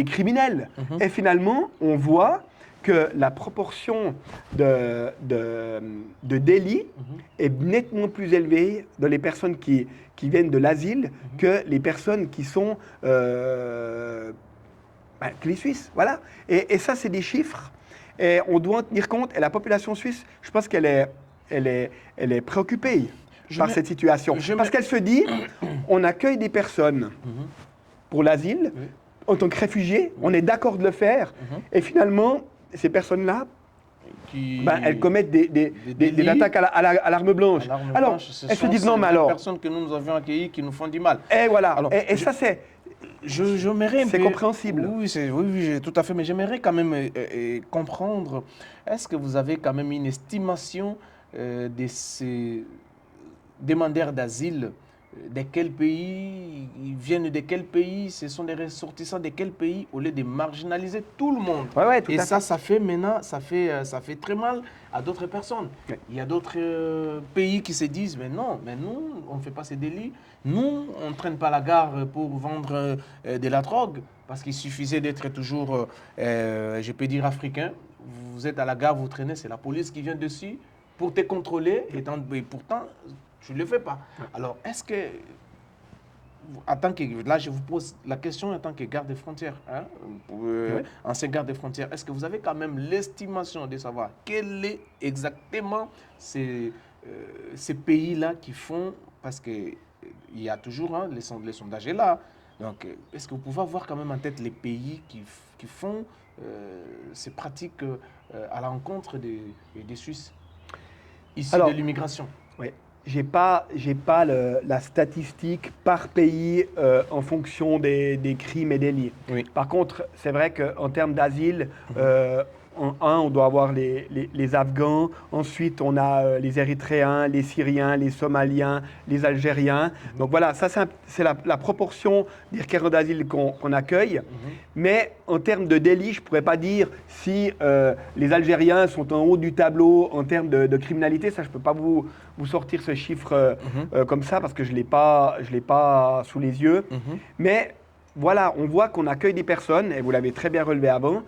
criminels. Et finalement, on voit que la proportion de délits est nettement plus élevée dans les personnes qui viennent de l'asile que les personnes qui sont que les Suisses. Voilà. Et ça, c'est des chiffres. Et on doit en tenir compte. Et la population suisse, je pense qu'elle est préoccupée. par cette situation. Parce qu'elle se dit, on accueille des personnes pour l'asile, en tant que réfugiés, on est d'accord de le faire, et finalement, ces personnes-là, elles commettent des attaques à l'arme blanche. Alors, elles se disent non, mais alors... Les personnes que nous avions accueillies qui nous font du mal. Et voilà, alors, ça c'est... C'est compréhensible. Oui, tout à fait, mais j'aimerais quand même comprendre, est-ce que vous avez quand même une estimation de ces demandeurs d'asile, de quel pays, ils viennent de quel pays, ce sont des ressortissants de quel pays, au lieu de marginaliser tout le monde. Et ça fait maintenant, ça fait très mal à d'autres personnes. Ouais. Il y a d'autres pays qui se disent, mais non, mais nous, on ne fait pas ces délits. Nous, on ne traîne pas la gare pour vendre de la drogue, parce qu'il suffisait d'être toujours, je peux dire, africain. Vous êtes à la gare, vous traînez, c'est la police qui vient dessus pour te contrôler, et pourtant, tu ne le fais pas. Alors, est-ce que, là, je vous pose la question en tant que garde des frontières, ancien garde des frontières, est-ce que vous avez quand même l'estimation de savoir quel est exactement ces pays-là qui font, parce qu'il y a toujours, les sondages là, donc est-ce que vous pouvez avoir quand même en tête les pays qui font ces pratiques à l'encontre des Suisses, issus de l'immigration? Oui. J'ai pas la statistique par pays en fonction des crimes et délits. Oui. Par contre, c'est vrai qu'en termes d'asile, on doit avoir les Afghans, ensuite on a les Érythréens, les Syriens, les Somaliens, les Algériens. Donc voilà, ça c'est la proportion des requérants d'asile qu'on accueille. Mais en termes de délit, je ne pourrais pas dire si les Algériens sont en haut du tableau en termes de criminalité. Ça, je ne peux pas vous sortir ce chiffre comme ça parce que je l'ai pas sous les yeux. Mais voilà, on voit qu'on accueille des personnes, et vous l'avez très bien relevé avant,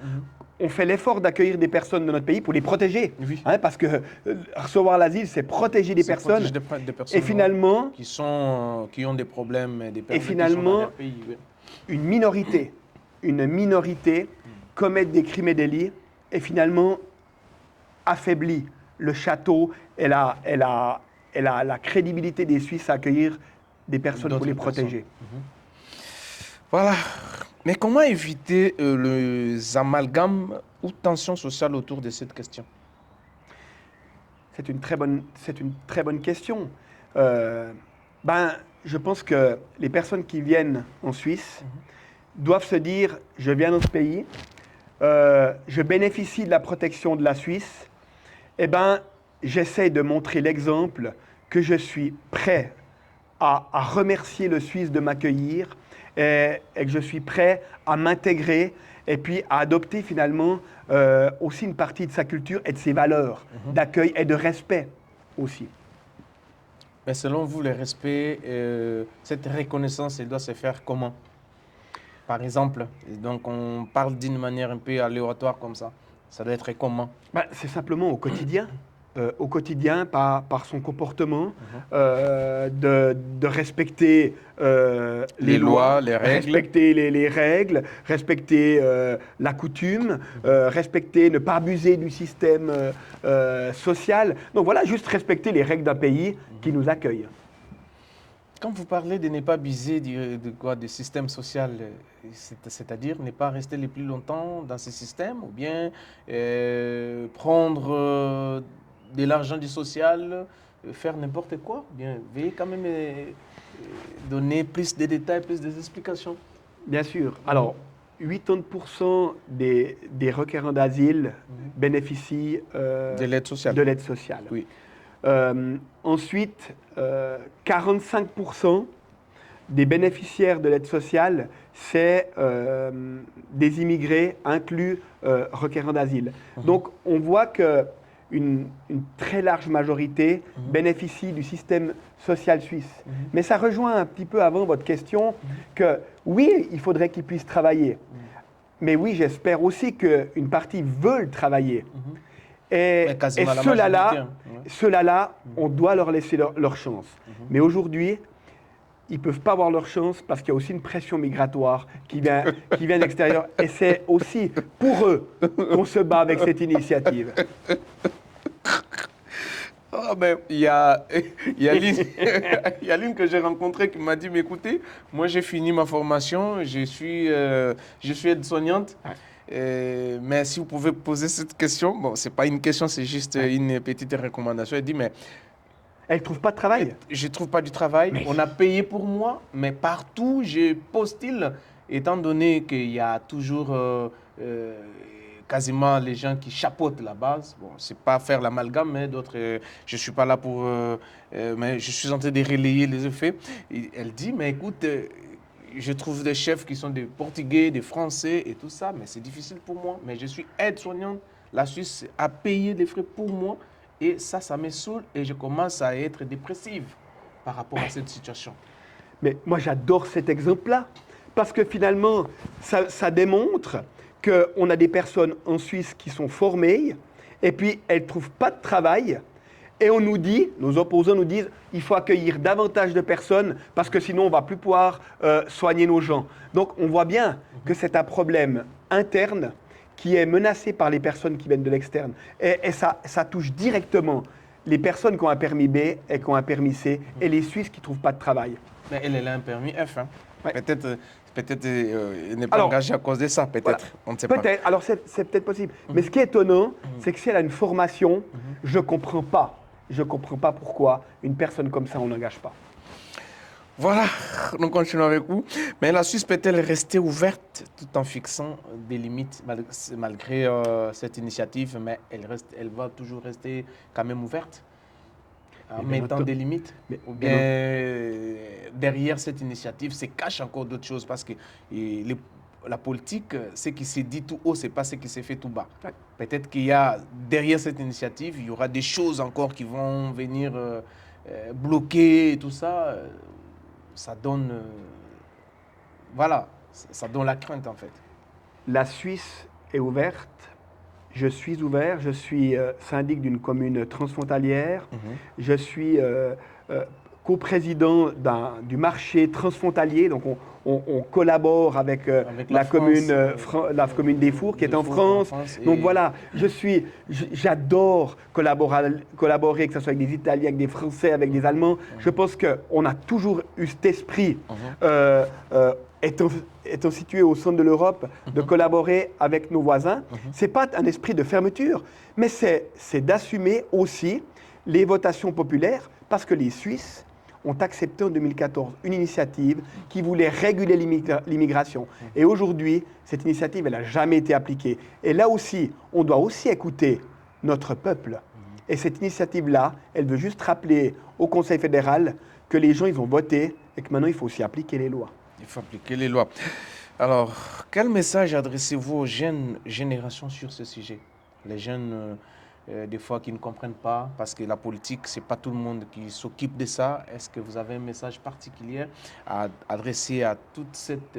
on fait l'effort d'accueillir des personnes de notre pays pour les protéger. Oui. Parce que recevoir l'asile, c'est protéger des personnes. Des personnes et finalement, qui ont des problèmes, des personnes et finalement, qui sont dans leur pays. Oui. une minorité commet des crimes et délits et finalement affaiblit le château et la crédibilité des Suisses à accueillir des personnes pour les protéger. Voilà. Mais comment éviter les amalgames ou tensions sociales autour de cette question? C'est une très bonne question. Je pense que les personnes qui viennent en Suisse doivent se dire, je viens dans ce pays, je bénéficie de la protection de la Suisse, j'essaie de montrer l'exemple que je suis prêt à remercier le Suisse de m'accueillir, et que je suis prêt à m'intégrer et puis à adopter finalement aussi une partie de sa culture et de ses valeurs d'accueil et de respect aussi. Mais selon vous, le respect, cette reconnaissance, elle doit se faire comment? Par exemple, donc on parle d'une manière un peu aléatoire comme ça. Ça doit être comment? C'est simplement au quotidien. Par son comportement, de respecter les lois, les règles. Respecter les règles, respecter la coutume, ne pas abuser du système social. Donc voilà, juste respecter les règles d'un pays qui nous accueille. Quand vous parlez de ne pas abuser du système social, c'est-à-dire ne pas rester le plus longtemps dans ce système ou bien prendre de l'argent du social, faire n'importe quoi, bien, veuillez quand même donner plus de détails, plus d'explications. Bien sûr. Alors, 80% des requérants d'asile bénéficient de l'aide sociale. De l'aide sociale. Oui. Ensuite, 45% des bénéficiaires de l'aide sociale, c'est des immigrés inclus requérants d'asile. Donc, on voit que une très large majorité bénéficie du système social suisse. Mais ça rejoint un petit peu avant votre question que oui, il faudrait qu'ils puissent travailler. Mais oui, j'espère aussi qu'une partie veulent travailler. Et ceux-là, on doit leur laisser leur chance. Mais aujourd'hui, ils ne peuvent pas avoir leur chance parce qu'il y a aussi une pression migratoire qui vient de l'extérieur. Et c'est aussi pour eux qu'on se bat avec cette initiative. Ah ben, il y a Lynn, il y a Lynn que j'ai rencontrée qui m'a dit, mais écoutez, moi j'ai fini ma formation, je suis aide-soignante, Ouais. mais si vous pouvez poser cette question, bon, c'est pas une question, c'est juste Ouais. une petite recommandation. Elle dit, mais Elle ne trouve pas de travail. je ne trouve pas du travail, Mais on a payé pour moi, mais partout je postule, étant donné qu'il y a toujours euh, quasiment les gens qui chapeautent la base. Bon, c'est pas faire l'amalgame, mais d'autres, je ne suis pas là pour... mais je suis en train de relayer les effets. Et elle dit, mais écoute, je trouve des chefs qui sont des Portugais, des Français et tout ça, mais c'est difficile pour moi. Mais je suis aide-soignante. La Suisse a payé des frais pour moi. Et ça me saoule et je commence à être dépressive par rapport à cette situation. Mais moi, j'adore cet exemple-là, parce que finalement, ça démontre qu'on a des personnes en Suisse qui sont formées, et puis elles ne trouvent pas de travail, et on nous dit, nos opposants nous disent, il faut accueillir davantage de personnes, parce que sinon on ne va plus pouvoir soigner nos gens. Donc on voit bien que c'est un problème interne qui est menacé par les personnes qui viennent de l'externe. Et ça touche directement les personnes qui ont un permis B et qui ont un permis C, et les Suisses qui ne trouvent pas de travail. Mais elle a un permis F. Hein. Ouais. Peut-être elle n'est pas Alors, engagée à cause de ça, peut-être. Voilà. On ne sait pas. Peut-être, alors c'est peut-être possible. Mais ce qui est étonnant, c'est que si elle a une formation, je ne comprends pas. Je ne comprends pas pourquoi une personne comme ça, on n'engage pas. Voilà, nous continuons avec vous. Mais la Suisse peut-elle rester ouverte tout en fixant des limites malgré cette initiative, mais elle va toujours rester quand même ouverte en mettant des limites? Ou bien derrière cette initiative se cache encore d'autres choses parce que la politique, ce qui s'est dit tout haut, ce n'est pas ce qui s'est fait tout bas. Ouais. Peut-être qu'il y a derrière cette initiative, il y aura des choses encore qui vont venir bloquer et tout ça. Ça donne, voilà, ça donne la crainte en fait. La Suisse est ouverte. Je suis ouvert. Je suis syndic d'une commune transfrontalière. Je suis coprésident du marché transfrontalier. Donc on collabore avec la commune des Fours qui est en France. Donc voilà, j'adore collaborer, que ce soit avec des Italiens, avec des Français, avec des Allemands. Je pense qu'on a toujours eu cet esprit, étant situé au centre de l'Europe, de collaborer avec nos voisins. Ce n'est pas un esprit de fermeture, mais c'est d'assumer aussi les votations populaires, parce que les Suisses ont accepté en 2014 une initiative qui voulait réguler l'immigration. Et aujourd'hui, cette initiative, elle n'a jamais été appliquée. Et là aussi, on doit aussi écouter notre peuple. Et cette initiative-là, elle veut juste rappeler au Conseil fédéral que les gens, ils ont voté et que maintenant, il faut aussi appliquer les lois. Il faut appliquer les lois. Alors, quel message adressez-vous aux jeunes générations sur ce sujet? Les jeunes... des fois qui ne comprennent pas, parce que la politique, ce n'est pas tout le monde qui s'occupe de ça. Est-ce que vous avez un message particulier à adresser à toute cette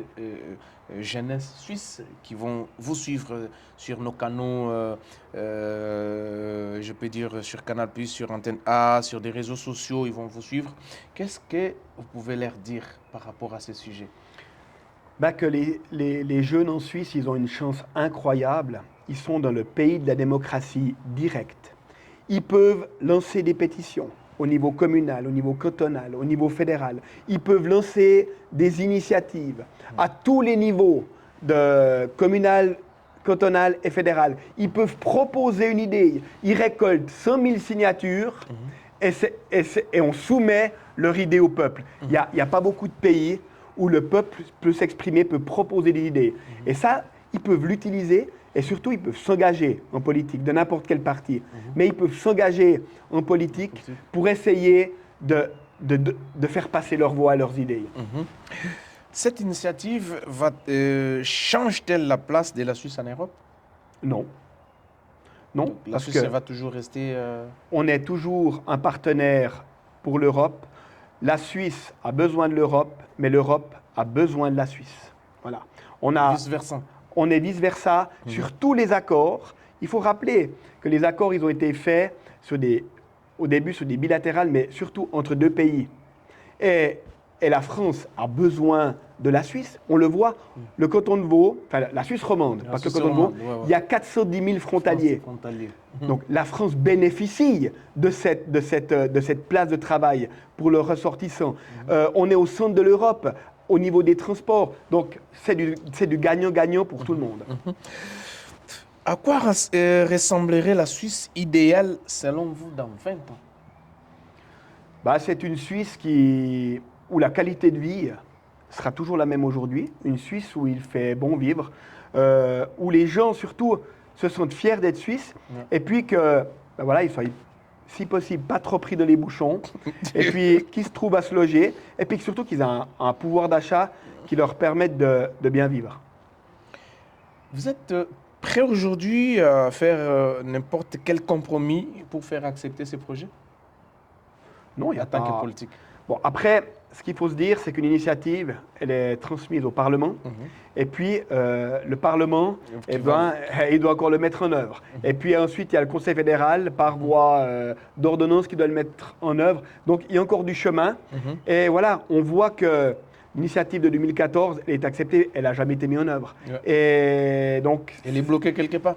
jeunesse suisse qui vont vous suivre sur nos canaux, je peux dire sur Canal+, sur Antenne A, sur des réseaux sociaux, ils vont vous suivre. Qu'est-ce que vous pouvez leur dire par rapport à ce sujet? Que les jeunes en Suisse, ils ont une chance incroyable. Ils sont dans le pays de la démocratie directe. Ils peuvent lancer des pétitions au niveau communal, au niveau cantonal, au niveau fédéral. Ils peuvent lancer des initiatives à tous les niveaux, de communal, cantonal et fédéral. Ils peuvent proposer une idée. Ils récoltent 100 000 signatures et on soumet leur idée au peuple. Il n'y a pas beaucoup de pays où le peuple peut s'exprimer, peut proposer des idées. Et ça, ils peuvent l'utiliser. Et surtout, ils peuvent s'engager en politique, de n'importe quel parti. Mais ils peuvent s'engager en politique pour essayer de faire passer leur voix, leurs idées. Cette initiative change-t-elle la place de la Suisse en Europe? Non. Non. Donc, la Suisse va toujours rester... On est toujours un partenaire pour l'Europe. La Suisse a besoin de l'Europe, mais l'Europe a besoin de la Suisse. Voilà. Vice-versa. On est vice-versa sur tous les accords. Il faut rappeler que les accords, ils ont été faits au début sur des bilatérales, mais surtout entre deux pays. Et la France a besoin de la Suisse. On le voit, le canton de Vaud, enfin la Suisse romande, La parce que le Suisse canton de Vaud, romande, ouais, ouais. il y a 410 000 frontaliers. Frontalier. Donc la France bénéficie de cette place de travail pour leurs ressortissants. On est au centre de l'Europe au niveau des transports. Donc c'est du gagnant-gagnant pour tout le monde. À quoi ressemblerait la Suisse idéale selon vous dans 20 ans? C'est une Suisse où la qualité de vie sera toujours la même aujourd'hui. Une Suisse où il fait bon vivre, où les gens surtout se sentent fiers d'être Suisses, et puis que, ils soient, si possible, pas trop pris dans les bouchons, et puis qu'ils se trouvent à se loger, et puis surtout qu'ils aient un pouvoir d'achat qui leur permette de bien vivre. Vous êtes prêt aujourd'hui à faire n'importe quel compromis pour faire accepter ces projets? Non, il y a en tant que pas... politique. Bon, après, ce qu'il faut se dire, c'est qu'une initiative, elle est transmise au Parlement, et puis le Parlement, il doit encore le mettre en œuvre. Et puis ensuite, il y a le Conseil fédéral, par voie d'ordonnance, qui doit le mettre en œuvre. Donc, il y a encore du chemin. Et voilà, on voit que l'initiative de 2014, elle est acceptée, elle n'a jamais été mise en œuvre. Et donc... Elle est bloquée quelque part?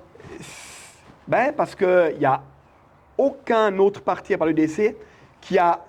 Parce qu'il n'y a aucun autre parti à part l'UDC qui a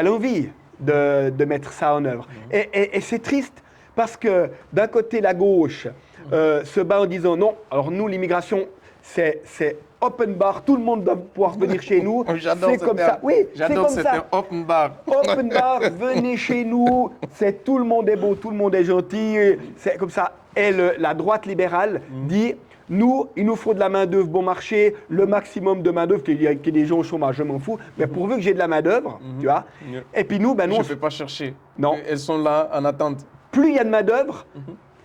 l'envie de mettre ça en œuvre. Et c'est triste parce que d'un côté, la gauche se bat en disant non, alors nous, l'immigration, c'est open bar, tout le monde doit pouvoir venir chez nous. J'adore c'est comme ça. Oui, j'adore c'est comme ça. Open bar. Open bar, venez chez nous, c'est tout le monde est beau, tout le monde est gentil, c'est comme ça. Et la droite libérale dit nous, il nous faut de la main-d'œuvre bon marché, le maximum de main-d'œuvre, qu'il y ait des gens au chômage, je m'en fous, mais pourvu que j'ai de la main-d'œuvre, tu vois. Et puis nous, je ne vais pas chercher. Non. Elles sont là en attente. Plus il y a de main-d'œuvre,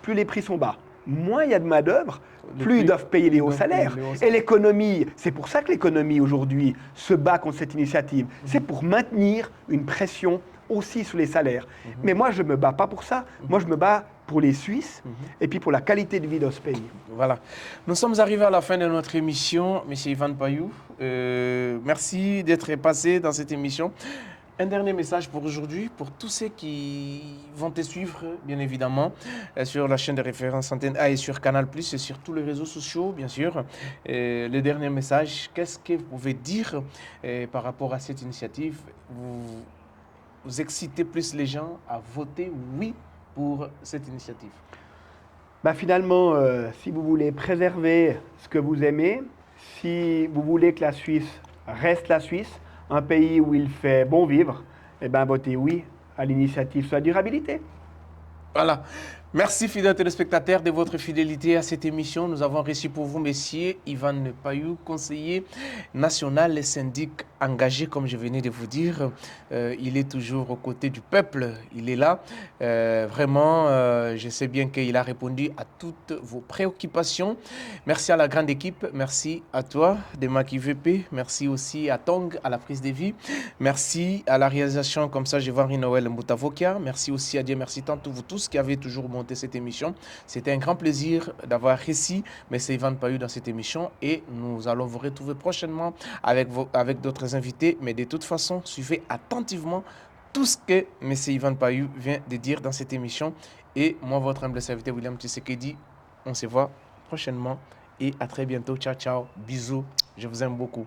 plus les prix sont bas. Moins il y a de main-d'œuvre, plus ils doivent payer les hauts salaires. Et l'économie, c'est pour ça que l'économie aujourd'hui se bat contre cette initiative. C'est pour maintenir une pression aussi sur les salaires. Mais moi, je ne me bats pas pour ça. Moi, je me bats pour les Suisses et puis pour la qualité de vie dans ce pays. Voilà. Nous sommes arrivés à la fin de notre émission, M. Ivan Payou. Merci d'être passé dans cette émission. Un dernier message pour aujourd'hui, pour tous ceux qui vont te suivre, bien évidemment, sur la chaîne de référence Antenne A et sur Canal+, et sur tous les réseaux sociaux, bien sûr. Le dernier message, qu'est-ce que vous pouvez dire par rapport à cette initiative? Vous excitez plus les gens à voter oui pour cette initiative? Finalement, si vous voulez préserver ce que vous aimez, si vous voulez que la Suisse reste la Suisse, un pays où il fait bon vivre, votez oui à l'initiative sur la durabilité. Voilà. Merci, fidèles téléspectateurs, de votre fidélité à cette émission. Nous avons reçu pour vous, messieurs, Ivan Payou, conseiller national et syndic engagé, comme je venais de vous dire. Il est toujours aux côtés du peuple. Il est là. Vraiment, je sais bien qu'il a répondu à toutes vos préoccupations. Merci à la grande équipe. Merci à toi, Demaki VP. Merci aussi à Tong, à la prise de vie. Merci à la réalisation, comme ça, je vois Noël Moutavokia. Merci aussi à Dieu, merci tant à vous tous qui avez toujours monté cette émission. C'était un grand plaisir d'avoir réussi M. Ivan Payou dans cette émission et nous allons vous retrouver prochainement avec d'autres invités. Mais de toute façon, suivez attentivement tout ce que M. Ivan Payou vient de dire dans cette émission. Et moi, votre humble serviteur William Tshisekedi, on se voit prochainement et à très bientôt. Ciao, ciao, bisous, je vous aime beaucoup.